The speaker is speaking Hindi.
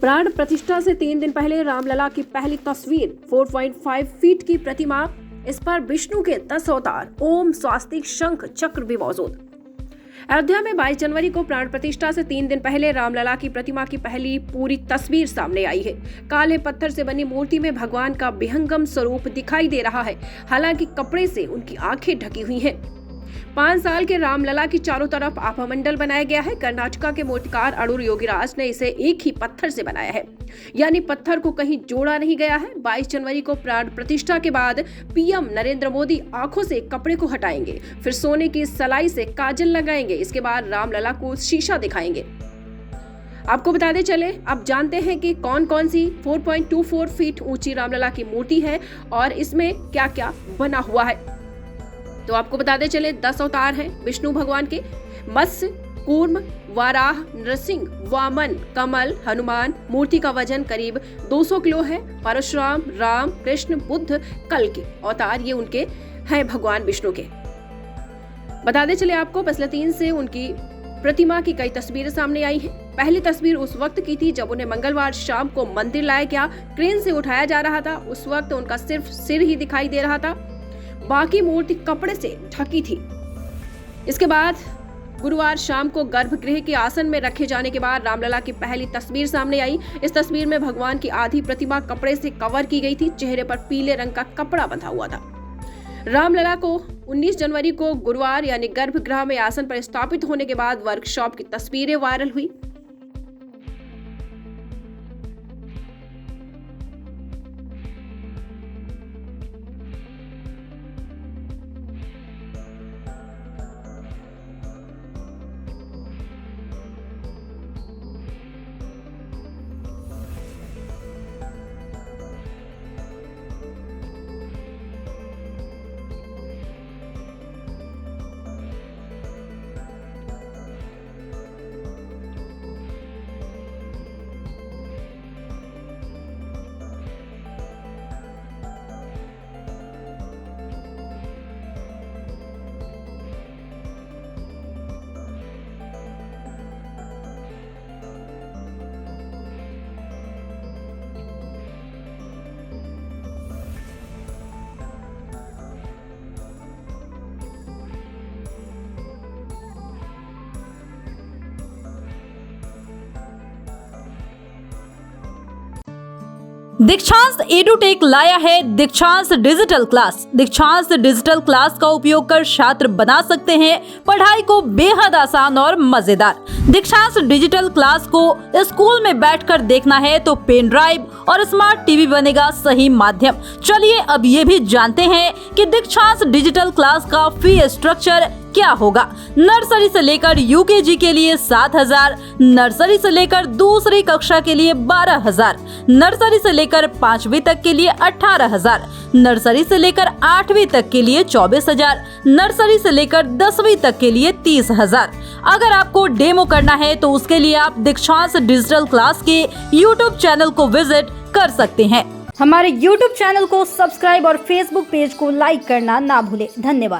प्राण प्रतिष्ठा से 3 दिन पहले रामलला की पहली तस्वीर 4.5 फीट की प्रतिमा। इस पर विष्णु के 10 अवतार, ओम, स्वास्तिक, शंख, चक्र भी मौजूद। अयोध्या में 22 जनवरी को प्राण प्रतिष्ठा से 3 दिन पहले रामलला की प्रतिमा की पहली पूरी तस्वीर सामने आई है। काले पत्थर से बनी मूर्ति में भगवान का विहंगम स्वरूप दिखाई दे रहा है। हालांकि कपड़े से उनकी आंखें ढकी हुई हैं। 5 साल के रामलला की चारों तरफ आभामंडल बनाया गया है। कर्नाटका के मूर्तिकार अड़ूर योगीराज ने इसे एक ही पत्थर से बनाया है, यानी पत्थर को कहीं जोड़ा नहीं गया है। 22 जनवरी को प्राण प्रतिष्ठा के बाद पीएम नरेंद्र मोदी आंखों से कपड़े को हटाएंगे, फिर सोने की सलाई से काजल लगाएंगे। इसके बाद रामलला को शीशा दिखाएंगे। आपको बताते चले, अब जानते हैं कि कौन कौन सी 4.24 फीट ऊंची रामलला की मूर्ति है और इसमें क्या क्या बना हुआ है। तो आपको बताते चले, 10 अवतार हैं विष्णु भगवान के। मत्स्य, कूर्म, वाराह, नृसिंह, वामन, कमल, हनुमान। मूर्ति का वजन करीब 200 किलो है। परशुराम, राम, कृष्ण, बुद्ध, कल के अवतार ये उनके हैं भगवान विष्णु के। बताते चले आपको, पिछले 3 से उनकी प्रतिमा की कई तस्वीरें सामने आई हैं। पहली तस्वीर उस वक्त की थी जब उन्हें मंगलवार शाम को मंदिर लाया गया, क्रेन से उठाया जा रहा था। उस वक्त उनका सिर्फ सिर ही दिखाई दे रहा था, बाकी मूर्ति कपड़े से ढकी थी। इसके बाद गुरुवार शाम को गर्भगृह के आसन में रखे जाने के बाद रामलला की पहली तस्वीर सामने आई। इस तस्वीर में भगवान की आधी प्रतिमा कपड़े से कवर की गई थी। चेहरे पर पीले रंग का कपड़ा बंधा हुआ था। रामलला को 19 जनवरी को गुरुवार यानी गर्भगृह में आसन पर स्थापित होने के बाद वर्कशॉप की तस्वीरें वायरल हुई। दीक्षांत एडुटेक लाया है दीक्षांत डिजिटल क्लास। दीक्षांत डिजिटल क्लास का उपयोग कर छात्र बना सकते हैं पढ़ाई को बेहद आसान और मजेदार। दीक्षांत डिजिटल क्लास को स्कूल में बैठकर देखना है तो पेन ड्राइव और स्मार्ट टीवी बनेगा सही माध्यम। चलिए अब ये भी जानते हैं कि दीक्षांत डिजिटल क्लास का फी स्ट्रक्चर क्या होगा। नर्सरी से लेकर यूकेजी के लिए 7,000, नर्सरी से लेकर दूसरी कक्षा के लिए 12,000, नर्सरी से लेकर 5वीं तक के लिए 18,000, नर्सरी से लेकर 8वीं तक के लिए 24,000, नर्सरी से लेकर 10वीं तक के लिए 30,000। अगर आपको डेमो करना है तो उसके लिए आप दीक्षांत डिजिटल क्लास के YouTube चैनल को विजिट कर सकते हैं। हमारे YouTube चैनल को सब्सक्राइब और Facebook पेज को लाइक करना ना भूलें। धन्यवाद।